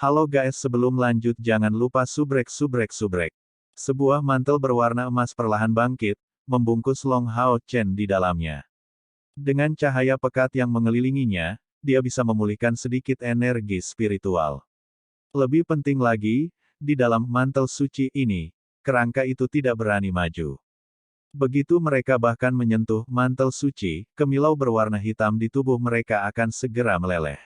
Halo guys, sebelum lanjut jangan lupa subrek. Sebuah mantel berwarna emas perlahan bangkit, membungkus Long Hao Chen di dalamnya. Dengan cahaya pekat yang mengelilinginya, dia bisa memulihkan sedikit energi spiritual. Lebih penting lagi, di dalam mantel suci ini, kerangka itu tidak berani maju. Begitu mereka bahkan menyentuh mantel suci, kemilau berwarna hitam di tubuh mereka akan segera meleleh.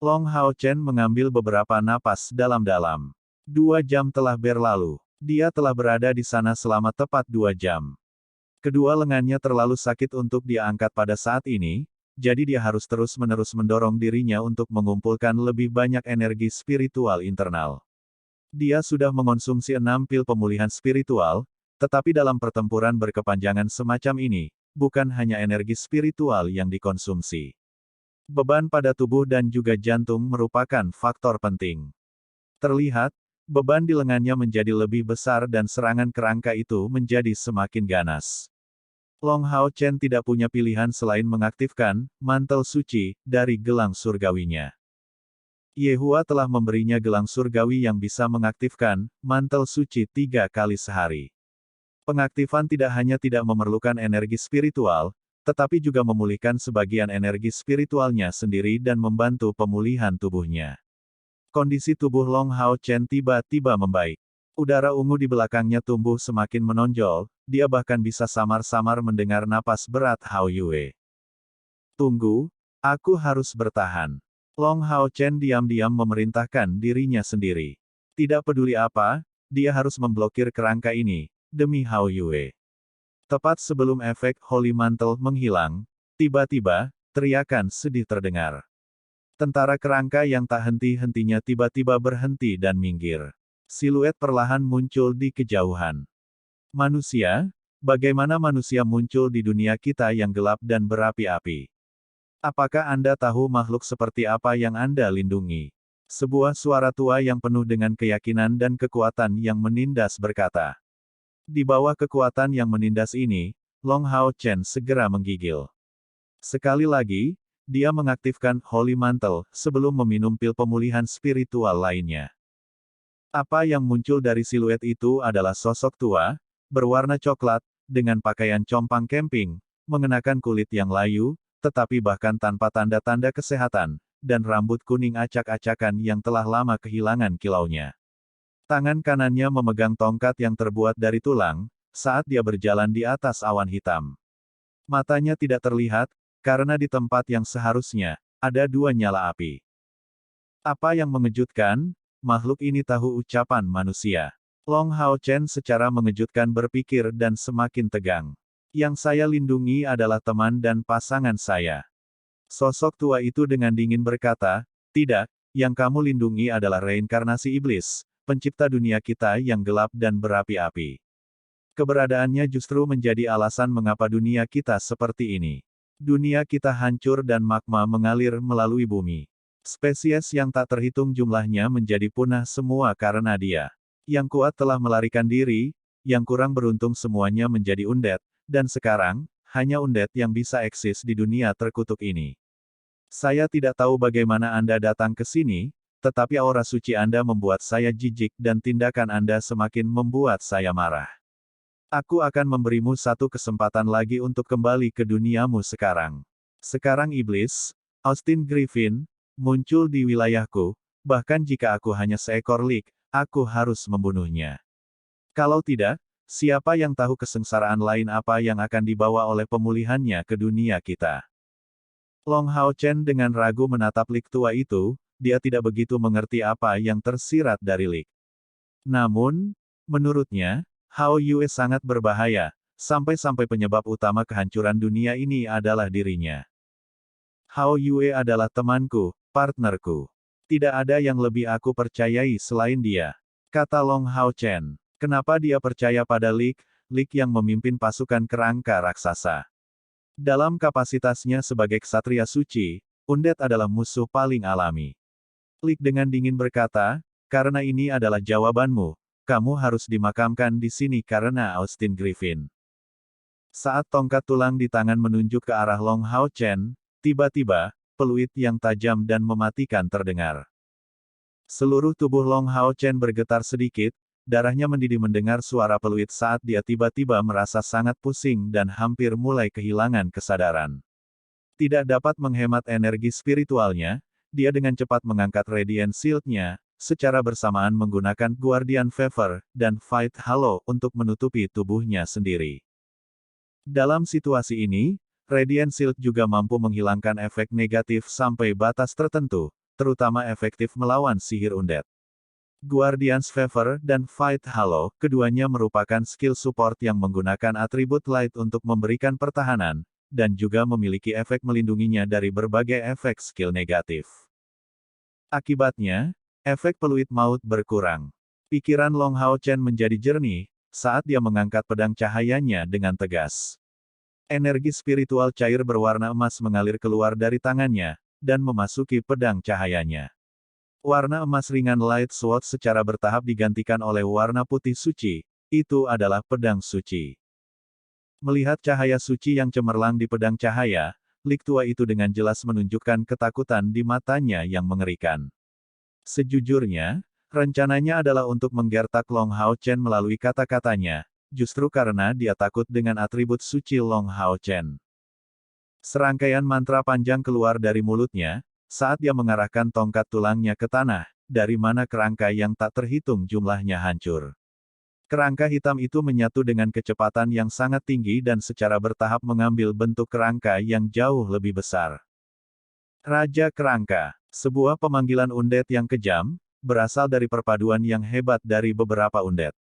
Long Hao Chen mengambil beberapa napas dalam-dalam. 2 jam telah berlalu. Dia telah berada di sana selama tepat 2 jam. Kedua lengannya terlalu sakit untuk dia angkat pada saat ini, jadi dia harus terus-menerus mendorong dirinya untuk mengumpulkan lebih banyak energi spiritual internal. Dia sudah mengonsumsi 6 pil pemulihan spiritual, tetapi dalam pertempuran berkepanjangan semacam ini, bukan hanya energi spiritual yang dikonsumsi. Beban pada tubuh dan juga jantung merupakan faktor penting. Terlihat, beban di lengannya menjadi lebih besar dan serangan kerangka itu menjadi semakin ganas. Long Hao Chen tidak punya pilihan selain mengaktifkan mantel suci dari gelang surgawinya. Yehua telah memberinya gelang surgawi yang bisa mengaktifkan mantel suci 3 kali sehari. Pengaktifan tidak hanya tidak memerlukan energi spiritual, tetapi juga memulihkan sebagian energi spiritualnya sendiri dan membantu pemulihan tubuhnya. Kondisi tubuh Long Hao Chen tiba-tiba membaik. Udara ungu di belakangnya tumbuh semakin menonjol, dia bahkan bisa samar-samar mendengar napas berat Hao Yue. Tunggu, aku harus bertahan. Long Hao Chen diam-diam memerintahkan dirinya sendiri. Tidak peduli apa, dia harus memblokir kerangka ini, demi Hao Yue. Tepat sebelum efek Holy Mantle menghilang, tiba-tiba, teriakan sedih terdengar. Tentara kerangka yang tak henti-hentinya tiba-tiba berhenti dan minggir. Siluet perlahan muncul di kejauhan. Manusia? Bagaimana manusia muncul di dunia kita yang gelap dan berapi-api? Apakah Anda tahu makhluk seperti apa yang Anda lindungi? Sebuah suara tua yang penuh dengan keyakinan dan kekuatan yang menindas berkata. Di bawah kekuatan yang menindas ini, Long Hao Chen segera menggigil. Sekali lagi, dia mengaktifkan Holy Mantle sebelum meminum pil pemulihan spiritual lainnya. Apa yang muncul dari siluet itu adalah sosok tua, berwarna coklat, dengan pakaian compang camping, mengenakan kulit yang layu, tetapi bahkan tanpa tanda-tanda kesehatan, dan rambut kuning acak-acakan yang telah lama kehilangan kilaunya. Tangan kanannya memegang tongkat yang terbuat dari tulang, saat dia berjalan di atas awan hitam. Matanya tidak terlihat, karena di tempat yang seharusnya, ada 2 nyala api. Apa yang mengejutkan? Makhluk ini tahu ucapan manusia. Long Hao Chen secara mengejutkan berpikir dan semakin tegang. Yang saya lindungi adalah teman dan pasangan saya. Sosok tua itu dengan dingin berkata, tidak, yang kamu lindungi adalah reinkarnasi iblis, pencipta dunia kita yang gelap dan berapi-api. Keberadaannya justru menjadi alasan mengapa dunia kita seperti ini. Dunia kita hancur dan magma mengalir melalui bumi. Spesies yang tak terhitung jumlahnya menjadi punah semua karena dia. Yang kuat telah melarikan diri, yang kurang beruntung semuanya menjadi undead, dan sekarang, hanya undead yang bisa eksis di dunia terkutuk ini. Saya tidak tahu bagaimana Anda datang ke sini, tetapi aura suci Anda membuat saya jijik dan tindakan Anda semakin membuat saya marah. Aku akan memberimu satu kesempatan lagi untuk kembali ke duniamu sekarang. Sekarang iblis, Austin Griffin, muncul di wilayahku, bahkan jika aku hanya seekor lik, aku harus membunuhnya. Kalau tidak, siapa yang tahu kesengsaraan lain apa yang akan dibawa oleh pemulihannya ke dunia kita. Long Hao Chen dengan ragu menatap lik tua itu, dia tidak begitu mengerti apa yang tersirat dari lik. Namun, menurutnya, Hao Yue sangat berbahaya, sampai-sampai penyebab utama kehancuran dunia ini adalah dirinya. Hao Yue adalah temanku, partnerku. Tidak ada yang lebih aku percayai selain dia, kata Long Hao Chen. Kenapa dia percaya pada Lik yang memimpin pasukan kerangka raksasa? Dalam kapasitasnya sebagai ksatria suci, undead adalah musuh paling alami. Lik dengan dingin berkata, karena ini adalah jawabanmu, kamu harus dimakamkan di sini karena Austin Griffin. Saat tongkat tulang di tangan menunjuk ke arah Long Hao Chen, tiba-tiba, peluit yang tajam dan mematikan terdengar. Seluruh tubuh Long Hao Chen bergetar sedikit, darahnya mendidih mendengar suara peluit saat dia tiba-tiba merasa sangat pusing dan hampir mulai kehilangan kesadaran. Tidak dapat menghemat energi spiritualnya, dia dengan cepat mengangkat Radiant Shield-nya, secara bersamaan menggunakan Guardian Favor dan Fight Halo untuk menutupi tubuhnya sendiri. Dalam situasi ini, Radiant Shield juga mampu menghilangkan efek negatif sampai batas tertentu, terutama efektif melawan sihir undead. Guardian's Favor dan Fight Halo, keduanya merupakan skill support yang menggunakan atribut light untuk memberikan pertahanan, dan juga memiliki efek melindunginya dari berbagai efek skill negatif. Akibatnya, efek peluit maut berkurang. Pikiran Long Hao Chen menjadi jernih, saat dia mengangkat pedang cahayanya dengan tegas. Energi spiritual cair berwarna emas mengalir keluar dari tangannya, dan memasuki pedang cahayanya. Warna emas ringan Light Sword secara bertahap digantikan oleh warna putih suci, itu adalah pedang suci. Melihat cahaya suci yang cemerlang di pedang cahaya, lik tua itu dengan jelas menunjukkan ketakutan di matanya yang mengerikan. Sejujurnya, rencananya adalah untuk menggertak Long Hao Chen melalui kata-katanya, justru karena dia takut dengan atribut suci Long Hao Chen. Serangkaian mantra panjang keluar dari mulutnya, saat dia mengarahkan tongkat tulangnya ke tanah, dari mana kerangka yang tak terhitung jumlahnya hancur. Kerangka hitam itu menyatu dengan kecepatan yang sangat tinggi dan secara bertahap mengambil bentuk kerangka yang jauh lebih besar. Raja Kerangka, sebuah pemanggilan undead yang kejam, berasal dari perpaduan yang hebat dari beberapa undead.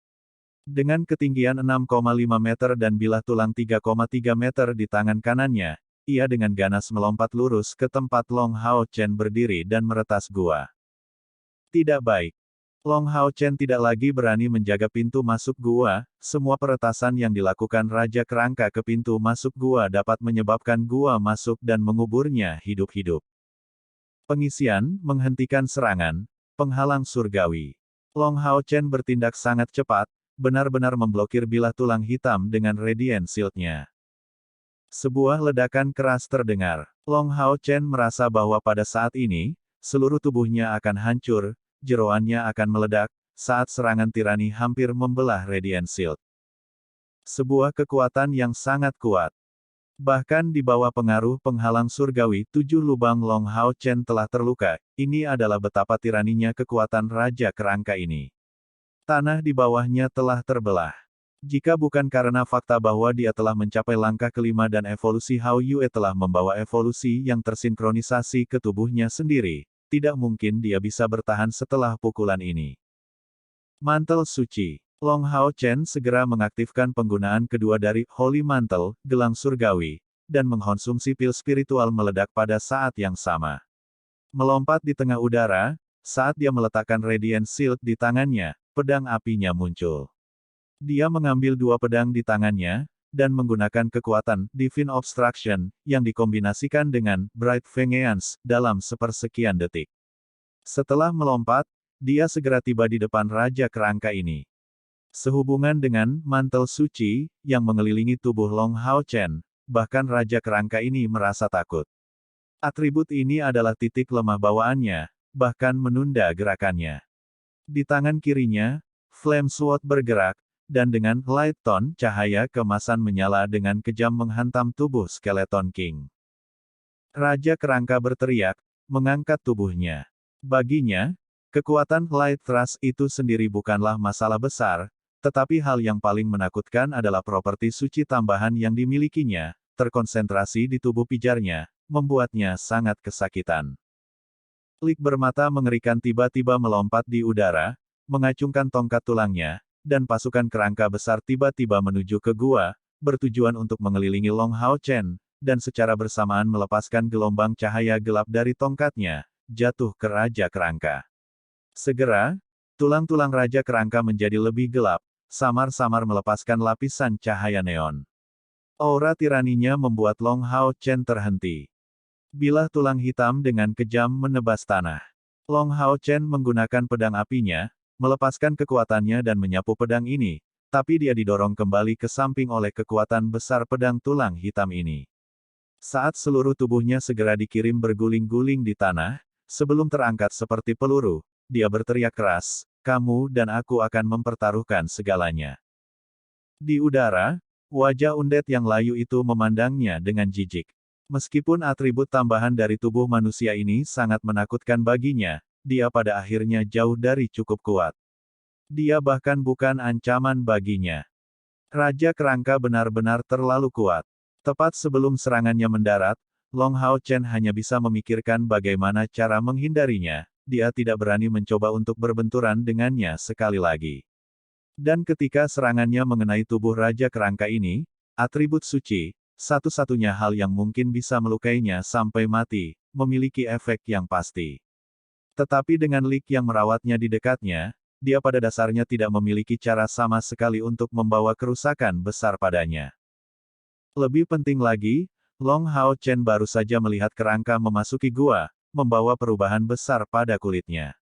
Dengan ketinggian 6,5 meter dan bilah tulang 3,3 meter di tangan kanannya, ia dengan ganas melompat lurus ke tempat Long Hao Chen berdiri dan meretas gua. Tidak baik. Long Hao Chen tidak lagi berani menjaga pintu masuk gua, semua peretasan yang dilakukan Raja Kerangka ke pintu masuk gua dapat menyebabkan gua masuk dan menguburnya hidup-hidup. Pengisian, menghentikan serangan, penghalang surgawi. Long Hao Chen bertindak sangat cepat, benar-benar memblokir bilah tulang hitam dengan Radiant Shield-nya. Sebuah ledakan keras terdengar. Long Hao Chen merasa bahwa pada saat ini, seluruh tubuhnya akan hancur, jeroannya akan meledak, saat serangan tirani hampir membelah Radiant Shield. Sebuah kekuatan yang sangat kuat. Bahkan di bawah pengaruh penghalang surgawi, 7 lubang Long Hao Chen telah terluka, ini adalah betapa tiraninya kekuatan Raja Kerangka ini. Tanah di bawahnya telah terbelah. Jika bukan karena fakta bahwa dia telah mencapai langkah kelima dan evolusi Hao Yue telah membawa evolusi yang tersinkronisasi ke tubuhnya sendiri, tidak mungkin dia bisa bertahan setelah pukulan ini. Mantel Suci. Long Hao Chen segera mengaktifkan penggunaan kedua dari Holy Mantle, gelang surgawi, dan mengkonsumsi pil spiritual meledak pada saat yang sama. Melompat di tengah udara, saat dia meletakkan Radiant Shield di tangannya, pedang apinya muncul. Dia mengambil 2 pedang di tangannya, dan menggunakan kekuatan Divine Obstruction, yang dikombinasikan dengan Bright Vengeance, dalam sepersekian detik. Setelah melompat, dia segera tiba di depan Raja Kerangka ini. Sehubungan dengan mantel suci, yang mengelilingi tubuh Long Hao Chen, bahkan Raja Kerangka ini merasa takut. Atribut ini adalah titik lemah bawaannya, bahkan menunda gerakannya. Di tangan kirinya, Flame Sword bergerak, dan dengan Light Tone cahaya kemasan menyala dengan kejam menghantam tubuh Skeleton King. Raja Kerangka berteriak, mengangkat tubuhnya. Baginya, kekuatan Light Thrust itu sendiri bukanlah masalah besar, tetapi hal yang paling menakutkan adalah properti suci tambahan yang dimilikinya, terkonsentrasi di tubuh pijarnya, membuatnya sangat kesakitan. Lik bermata mengerikan tiba-tiba melompat di udara, mengacungkan tongkat tulangnya, dan pasukan kerangka besar tiba-tiba menuju ke gua, bertujuan untuk mengelilingi Long Hao Chen, dan secara bersamaan melepaskan gelombang cahaya gelap dari tongkatnya, jatuh ke Raja Kerangka. Segera, tulang-tulang Raja Kerangka menjadi lebih gelap, samar-samar melepaskan lapisan cahaya neon. Aura tiraninya membuat Long Hao Chen terhenti. Bilah tulang hitam dengan kejam menebas tanah. Long Hao Chen menggunakan pedang apinya, melepaskan kekuatannya dan menyapu pedang ini, tapi dia didorong kembali ke samping oleh kekuatan besar pedang tulang hitam ini. Saat seluruh tubuhnya segera dikirim berguling-guling di tanah, sebelum terangkat seperti peluru, dia berteriak keras, kamu dan aku akan mempertaruhkan segalanya. Di udara, wajah undead yang layu itu memandangnya dengan jijik. Meskipun atribut tambahan dari tubuh manusia ini sangat menakutkan baginya, dia pada akhirnya jauh dari cukup kuat. Dia bahkan bukan ancaman baginya. Raja Kerangka benar-benar terlalu kuat. Tepat sebelum serangannya mendarat, Long Hao Chen hanya bisa memikirkan bagaimana cara menghindarinya, dia tidak berani mencoba untuk berbenturan dengannya sekali lagi. Dan ketika serangannya mengenai tubuh Raja Kerangka ini, atribut suci, satu-satunya hal yang mungkin bisa melukainya sampai mati, memiliki efek yang pasti. Tetapi dengan Lik yang merawatnya di dekatnya, dia pada dasarnya tidak memiliki cara sama sekali untuk membawa kerusakan besar padanya. Lebih penting lagi, Long Hao Chen baru saja melihat kerangka memasuki gua, membawa perubahan besar pada kulitnya.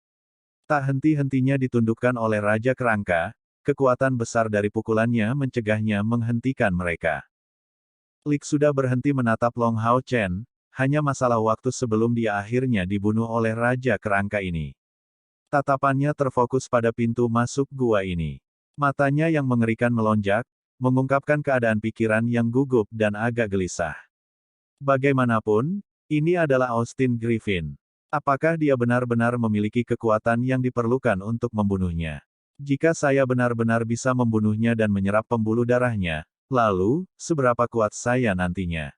Tak henti-hentinya ditundukkan oleh Raja Kerangka, kekuatan besar dari pukulannya mencegahnya menghentikan mereka. Lik sudah berhenti menatap Long Hao Chen, hanya masalah waktu sebelum dia akhirnya dibunuh oleh Raja Kerangka ini. Tatapannya terfokus pada pintu masuk gua ini. Matanya yang mengerikan melonjak, mengungkapkan keadaan pikiran yang gugup dan agak gelisah. Bagaimanapun, ini adalah Austin Griffin. Apakah dia benar-benar memiliki kekuatan yang diperlukan untuk membunuhnya? Jika saya benar-benar bisa membunuhnya dan menyerap pembuluh darahnya, lalu, seberapa kuat saya nantinya?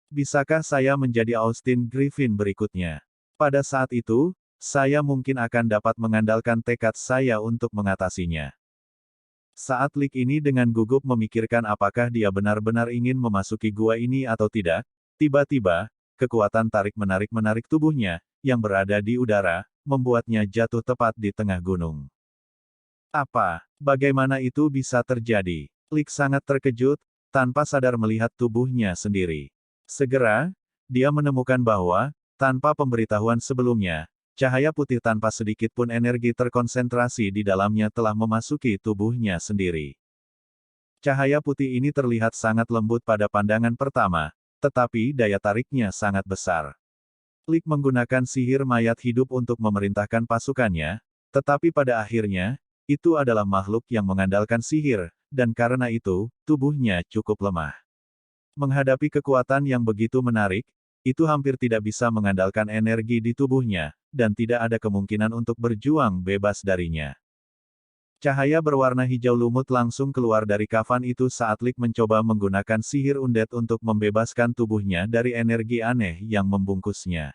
Bisakah saya menjadi Austin Griffin berikutnya? Pada saat itu, saya mungkin akan dapat mengandalkan tekad saya untuk mengatasinya. Saat Lik ini dengan gugup memikirkan apakah dia benar-benar ingin memasuki gua ini atau tidak, tiba-tiba, kekuatan tarik-menarik tubuhnya, yang berada di udara, membuatnya jatuh tepat di tengah gunung. Apa? Bagaimana itu bisa terjadi? Lik sangat terkejut, tanpa sadar melihat tubuhnya sendiri. Segera, dia menemukan bahwa, tanpa pemberitahuan sebelumnya, cahaya putih tanpa sedikit pun energi terkonsentrasi di dalamnya telah memasuki tubuhnya sendiri. Cahaya putih ini terlihat sangat lembut pada pandangan pertama, tetapi daya tariknya sangat besar. Lik menggunakan sihir mayat hidup untuk memerintahkan pasukannya, tetapi pada akhirnya, itu adalah makhluk yang mengandalkan sihir, dan karena itu, tubuhnya cukup lemah. Menghadapi kekuatan yang begitu menarik, itu hampir tidak bisa mengandalkan energi di tubuhnya, dan tidak ada kemungkinan untuk berjuang bebas darinya. Cahaya berwarna hijau lumut langsung keluar dari kafan itu saat Lik mencoba menggunakan sihir undead untuk membebaskan tubuhnya dari energi aneh yang membungkusnya.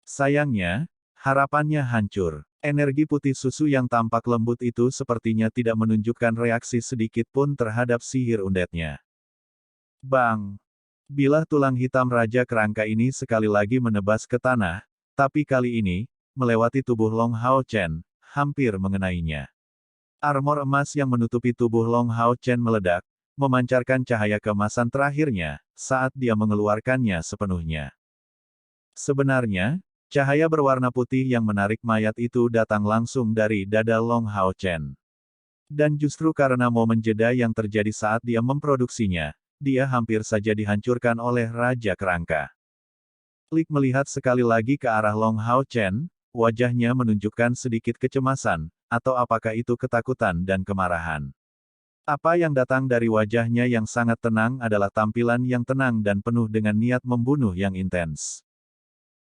Sayangnya, harapannya hancur. Energi putih susu yang tampak lembut itu sepertinya tidak menunjukkan reaksi sedikit pun terhadap sihir undednya. Bang! Bilah tulang hitam Raja Kerangka ini sekali lagi menebas ke tanah, tapi kali ini, melewati tubuh Long Hao Chen, hampir mengenainya. Armor emas yang menutupi tubuh Long Hao Chen meledak, memancarkan cahaya keemasan terakhirnya, saat dia mengeluarkannya sepenuhnya. Sebenarnya, cahaya berwarna putih yang menarik mayat itu datang langsung dari dada Long Hao Chen. Dan justru karena momen jeda yang terjadi saat dia memproduksinya, dia hampir saja dihancurkan oleh Raja Kerangka. Lik melihat sekali lagi ke arah Long Hao Chen, wajahnya menunjukkan sedikit kecemasan, atau apakah itu ketakutan dan kemarahan. Apa yang datang dari wajahnya yang sangat tenang adalah tampilan yang tenang dan penuh dengan niat membunuh yang intens.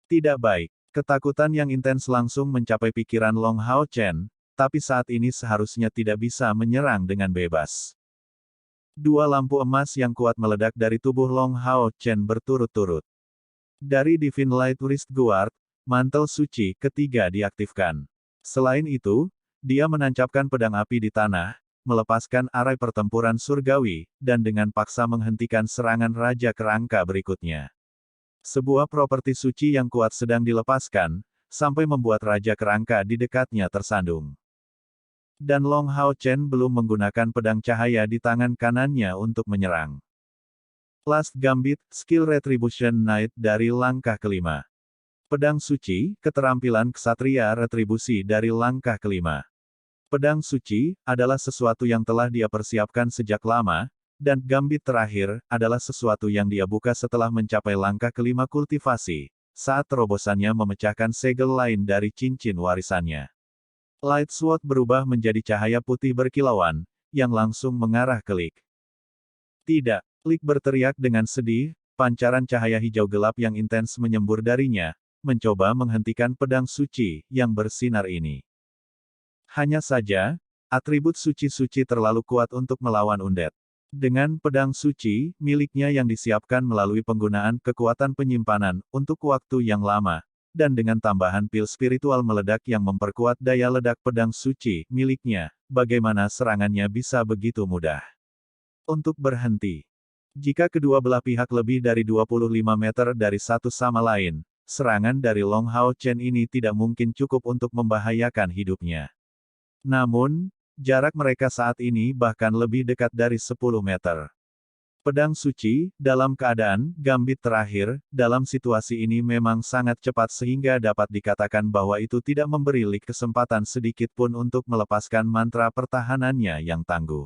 Tidak baik. Ketakutan yang intens langsung mencapai pikiran Long Hao Chen, tapi saat ini seharusnya tidak bisa menyerang dengan bebas. Dua lampu emas yang kuat meledak dari tubuh Long Hao Chen berturut-turut. Dari Divine Light Wrist Guard, mantel suci ketiga diaktifkan. Selain itu, dia menancapkan pedang api di tanah, melepaskan arai pertempuran surgawi, dan dengan paksa menghentikan serangan Raja Kerangka berikutnya. Sebuah properti suci yang kuat sedang dilepaskan, sampai membuat Raja Kerangka di dekatnya tersandung. Dan Long Hao Chen belum menggunakan pedang cahaya di tangan kanannya untuk menyerang. Last Gambit, Skill Retribution Knight dari langkah kelima. Pedang suci, keterampilan ksatria retribusi dari langkah kelima. Pedang suci, adalah sesuatu yang telah dia persiapkan sejak lama, dan gambit terakhir, adalah sesuatu yang dia buka setelah mencapai langkah kelima kultivasi, saat terobosannya memecahkan segel lain dari cincin warisannya. Light Sword berubah menjadi cahaya putih berkilauan, yang langsung mengarah ke Lik. Tidak, Lik berteriak dengan sedih, pancaran cahaya hijau gelap yang intens menyembur darinya, mencoba menghentikan pedang suci yang bersinar ini. Hanya saja, atribut suci-suci terlalu kuat untuk melawan undead. Dengan pedang suci, miliknya yang disiapkan melalui penggunaan kekuatan penyimpanan untuk waktu yang lama, dan dengan tambahan pil spiritual meledak yang memperkuat daya ledak pedang suci miliknya, bagaimana serangannya bisa begitu mudah untuk berhenti. Jika kedua belah pihak lebih dari 25 meter dari satu sama lain, serangan dari Long Hao Chen ini tidak mungkin cukup untuk membahayakan hidupnya. Namun, jarak mereka saat ini bahkan lebih dekat dari 10 meter. Pedang suci, dalam keadaan gambit terakhir, dalam situasi ini memang sangat cepat sehingga dapat dikatakan bahwa itu tidak memberi Lik kesempatan sedikit pun untuk melepaskan mantra pertahanannya yang tangguh.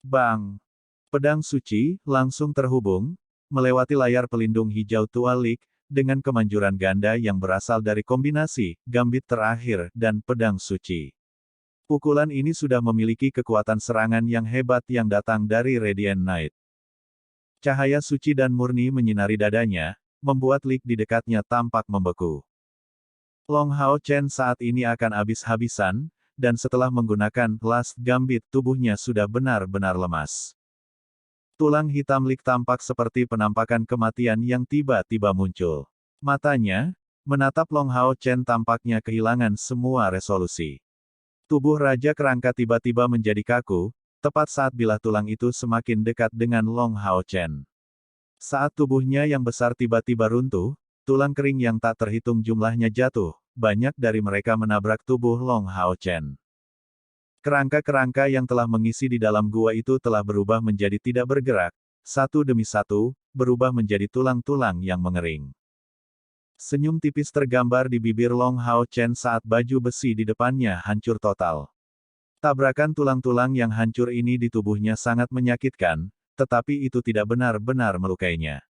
Bang! Pedang suci, langsung terhubung, melewati layar pelindung hijau tua Lik, dengan kemanjuran ganda yang berasal dari kombinasi, gambit terakhir, dan pedang suci. Pukulan ini sudah memiliki kekuatan serangan yang hebat yang datang dari Radiant Knight. Cahaya suci dan murni menyinari dadanya, membuat Lik di dekatnya tampak membeku. Long Hao Chen saat ini akan habis-habisan, dan setelah menggunakan Last Gambit tubuhnya sudah benar-benar lemas. Tulang hitam Lik tampak seperti penampakan kematian yang tiba-tiba muncul. Matanya, menatap Long Hao Chen tampaknya kehilangan semua resolusi. Tubuh Raja Kerangka tiba-tiba menjadi kaku, tepat saat bilah tulang itu semakin dekat dengan Long Hao Chen. Saat tubuhnya yang besar tiba-tiba runtuh, tulang kering yang tak terhitung jumlahnya jatuh, banyak dari mereka menabrak tubuh Long Hao Chen. Kerangka-kerangka yang telah mengisi di dalam gua itu telah berubah menjadi tidak bergerak, satu demi satu, berubah menjadi tulang-tulang yang mengering. Senyum tipis tergambar di bibir Long Hao Chen saat baju besi di depannya hancur total. Tabrakan tulang-tulang yang hancur ini di tubuhnya sangat menyakitkan, tetapi itu tidak benar-benar melukainya.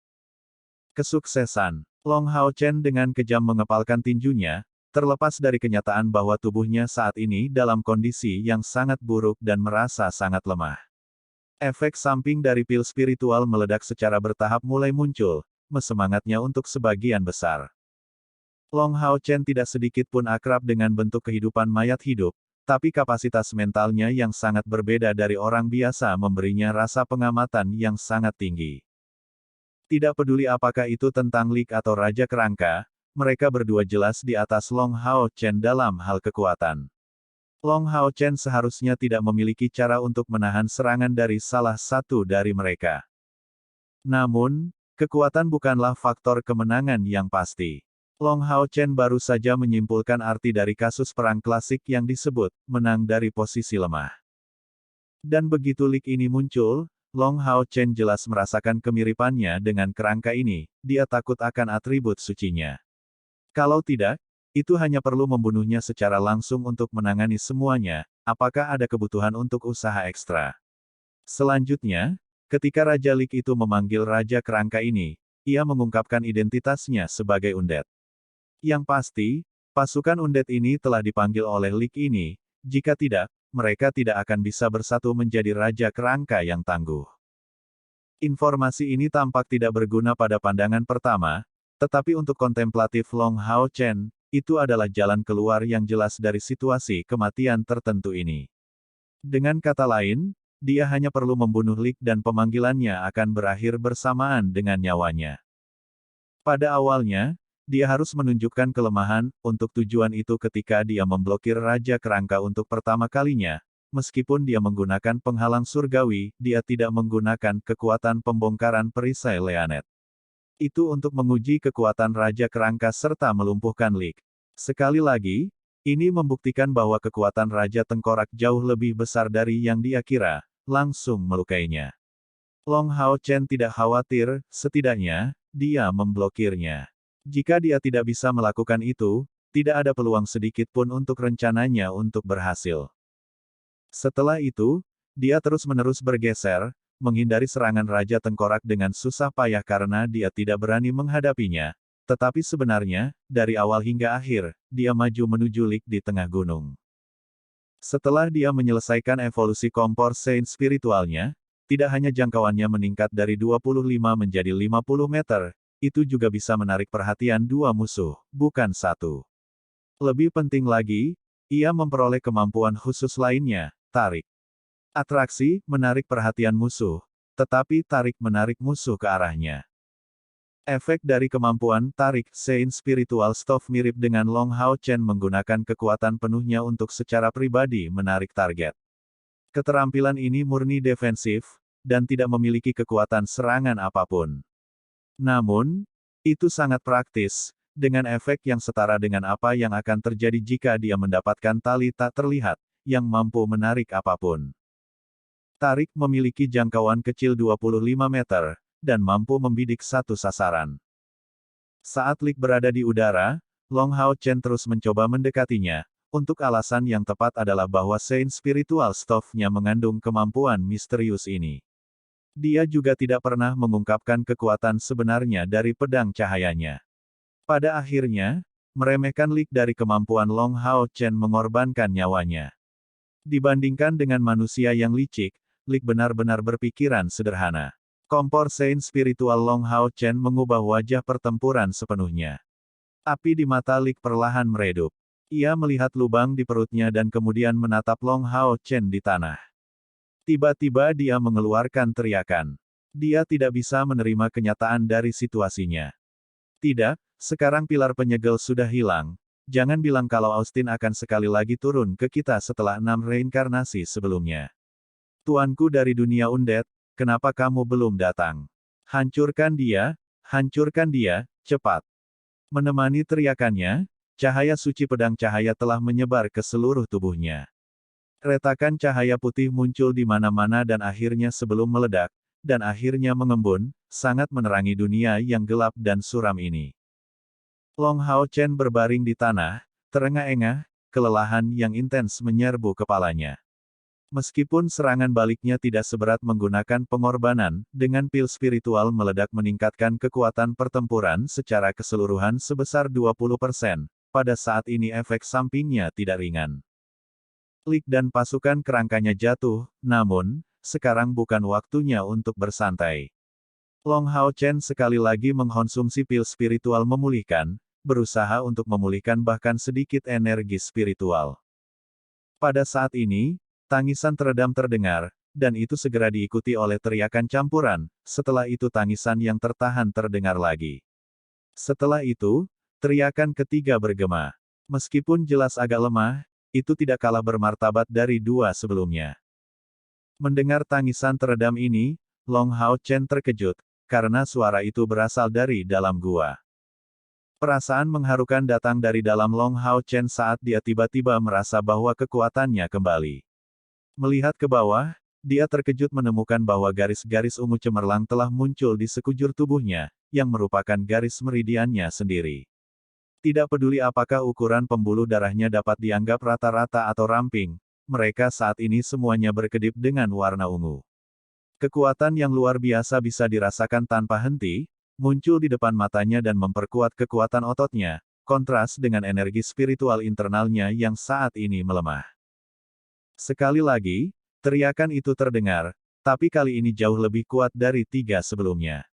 Kesuksesan. Long Hao Chen dengan kejam mengepalkan tinjunya, terlepas dari kenyataan bahwa tubuhnya saat ini dalam kondisi yang sangat buruk dan merasa sangat lemah. Efek samping dari pil spiritual meledak secara bertahap mulai muncul, semangatnya untuk sebagian besar. Long Hao Chen tidak sedikit pun akrab dengan bentuk kehidupan mayat hidup, tapi kapasitas mentalnya yang sangat berbeda dari orang biasa memberinya rasa pengamatan yang sangat tinggi. Tidak peduli apakah itu tentang Lik atau Raja Kerangka, mereka berdua jelas di atas Long Hao Chen dalam hal kekuatan. Long Hao Chen seharusnya tidak memiliki cara untuk menahan serangan dari salah satu dari mereka. Namun, kekuatan bukanlah faktor kemenangan yang pasti. Long Hao Chen baru saja menyimpulkan arti dari kasus perang klasik yang disebut, menang dari posisi lemah. Dan begitu Lik ini muncul, Long Hao Chen jelas merasakan kemiripannya dengan kerangka ini, dia takut akan atribut sucinya. Kalau tidak, itu hanya perlu membunuhnya secara langsung untuk menangani semuanya, apakah ada kebutuhan untuk usaha ekstra. Selanjutnya, ketika Raja Lik itu memanggil Raja Kerangka ini, ia mengungkapkan identitasnya sebagai undead. Yang pasti, pasukan undead ini telah dipanggil oleh Lik ini, jika tidak, mereka tidak akan bisa bersatu menjadi Raja Kerangka yang tangguh. Informasi ini tampak tidak berguna pada pandangan pertama, tetapi untuk kontemplatif Long Hao Chen, itu adalah jalan keluar yang jelas dari situasi kematian tertentu ini. Dengan kata lain, dia hanya perlu membunuh Lik dan pemanggilannya akan berakhir bersamaan dengan nyawanya. Pada awalnya, dia harus menunjukkan kelemahan, untuk tujuan itu ketika dia memblokir Raja Kerangka untuk pertama kalinya, meskipun dia menggunakan penghalang surgawi, dia tidak menggunakan kekuatan pembongkaran perisai Leanet. Itu untuk menguji kekuatan Raja Kerangka serta melumpuhkan Lik. Sekali lagi, ini membuktikan bahwa kekuatan Raja Tengkorak jauh lebih besar dari yang dia kira, langsung melukainya. Long Hao Chen tidak khawatir, setidaknya, dia memblokirnya. Jika dia tidak bisa melakukan itu, tidak ada peluang sedikit pun untuk rencananya untuk berhasil. Setelah itu, dia terus-menerus bergeser, menghindari serangan Raja Tengkorak dengan susah payah karena dia tidak berani menghadapinya, Tetapi sebenarnya, dari awal hingga akhir, dia maju menuju Lik di tengah gunung. Setelah dia menyelesaikan evolusi kompor Saint spiritualnya, tidak hanya jangkauannya meningkat dari 25 menjadi 50 meter, itu juga bisa menarik perhatian dua musuh, bukan satu. Lebih penting lagi, ia memperoleh kemampuan khusus lainnya, tarik. Atraksi, menarik perhatian musuh, tetapi tarik-menarik musuh ke arahnya. Efek dari kemampuan tarik Saint Spiritual Staff mirip dengan Long Hao Chen menggunakan kekuatan penuhnya untuk secara pribadi menarik target. Keterampilan ini murni defensif, dan tidak memiliki kekuatan serangan apapun. Namun, itu sangat praktis, dengan efek yang setara dengan apa yang akan terjadi jika dia mendapatkan tali tak terlihat, yang mampu menarik apapun. Tarik memiliki jangkauan kecil 25 meter, dan mampu membidik satu sasaran. Saat Lik berada di udara, Long Hao Chen terus mencoba mendekatinya, untuk alasan yang tepat adalah bahwa Saint Spiritual Staff-nya mengandung kemampuan misterius ini. Dia juga tidak pernah mengungkapkan kekuatan sebenarnya dari pedang cahayanya. Pada akhirnya, meremehkan Lik dari kemampuan Long Hao Chen mengorbankan nyawanya. Dibandingkan dengan manusia yang licik, Lik benar-benar berpikiran sederhana. Kompor Saint Spiritual Long Hao Chen mengubah wajah pertempuran sepenuhnya. Api di mata Lik perlahan meredup. Ia melihat lubang di perutnya dan kemudian menatap Long Hao Chen di tanah. Tiba-tiba dia mengeluarkan teriakan. Dia tidak bisa menerima kenyataan dari situasinya. Tidak, sekarang pilar penyegel sudah hilang. Jangan bilang kalau Austin akan sekali lagi turun ke kita setelah 6 reinkarnasi sebelumnya. Tuanku dari dunia undead, kenapa kamu belum datang? Hancurkan dia, cepat. Menemani teriakannya, cahaya suci pedang cahaya telah menyebar ke seluruh tubuhnya. Retakan cahaya putih muncul di mana-mana dan akhirnya sebelum meledak, dan akhirnya mengembun, sangat menerangi dunia yang gelap dan suram ini. Long Hao Chen berbaring di tanah, terengah-engah, kelelahan yang intens menyerbu kepalanya. Meskipun serangan baliknya tidak seberat menggunakan pengorbanan, dengan pil spiritual meledak meningkatkan kekuatan pertempuran secara keseluruhan sebesar 20%, pada saat ini efek sampingnya tidak ringan. Lik dan pasukan kerangkanya jatuh, namun, sekarang bukan waktunya untuk bersantai. Long Hao Chen sekali lagi mengkonsumsi pil spiritual memulihkan, berusaha untuk memulihkan bahkan sedikit energi spiritual. Pada saat ini, tangisan teredam terdengar, dan itu segera diikuti oleh teriakan campuran, setelah itu tangisan yang tertahan terdengar lagi. Setelah itu, teriakan ketiga bergema. Meskipun jelas agak lemah, itu tidak kalah bermartabat dari dua sebelumnya. Mendengar tangisan teredam ini, Long Hao Chen terkejut, karena suara itu berasal dari dalam gua. Perasaan mengharukan datang dari dalam Long Hao Chen saat dia tiba-tiba merasa bahwa kekuatannya kembali. Melihat ke bawah, dia terkejut menemukan bahwa garis-garis ungu cemerlang telah muncul di sekujur tubuhnya, yang merupakan garis meridiannya sendiri. Tidak peduli apakah ukuran pembuluh darahnya dapat dianggap rata-rata atau ramping, mereka saat ini semuanya berkedip dengan warna ungu. Kekuatan yang luar biasa bisa dirasakan tanpa henti, muncul di depan matanya dan memperkuat kekuatan ototnya, kontras dengan energi spiritual internalnya yang saat ini melemah. Sekali lagi, teriakan itu terdengar, tapi kali ini jauh lebih kuat dari tiga sebelumnya.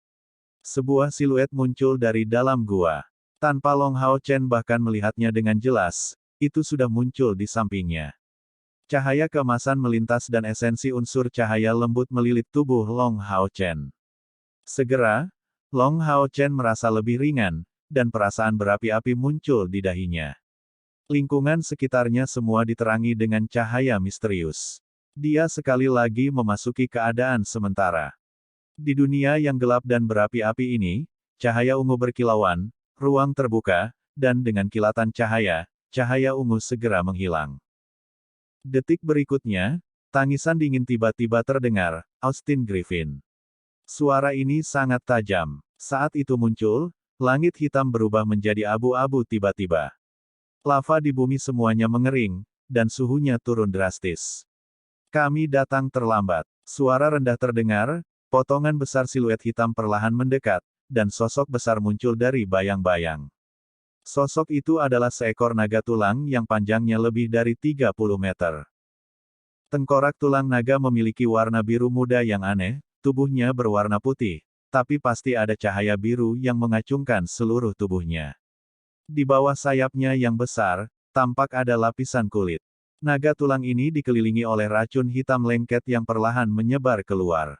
Sebuah siluet muncul dari dalam gua. Tanpa Long Hao Chen bahkan melihatnya dengan jelas, itu sudah muncul di sampingnya. Cahaya keemasan melintas dan esensi unsur cahaya lembut melilit tubuh Long Hao Chen. Segera, Long Hao Chen merasa lebih ringan, dan perasaan berapi-api muncul di dahinya. Lingkungan sekitarnya semua diterangi dengan cahaya misterius. Dia sekali lagi memasuki keadaan sementara. Di dunia yang gelap dan berapi-api ini, cahaya ungu berkilauan, ruang terbuka, dan dengan kilatan cahaya, cahaya ungu segera menghilang. Detik berikutnya, tangisan dingin tiba-tiba terdengar, Austin Griffin. Suara ini sangat tajam. Saat itu muncul, langit hitam berubah menjadi abu-abu tiba-tiba. Lava di bumi semuanya mengering, dan suhunya turun drastis. Kami datang terlambat. Suara rendah terdengar, potongan besar siluet hitam perlahan mendekat, dan sosok besar muncul dari bayang-bayang. Sosok itu adalah seekor naga tulang yang panjangnya lebih dari 30 meter. Tengkorak tulang naga memiliki warna biru muda yang aneh, tubuhnya berwarna putih, tapi pasti ada cahaya biru yang mengacungkan seluruh tubuhnya. Di bawah sayapnya yang besar, tampak ada lapisan kulit. Naga tulang ini dikelilingi oleh racun hitam lengket yang perlahan menyebar keluar.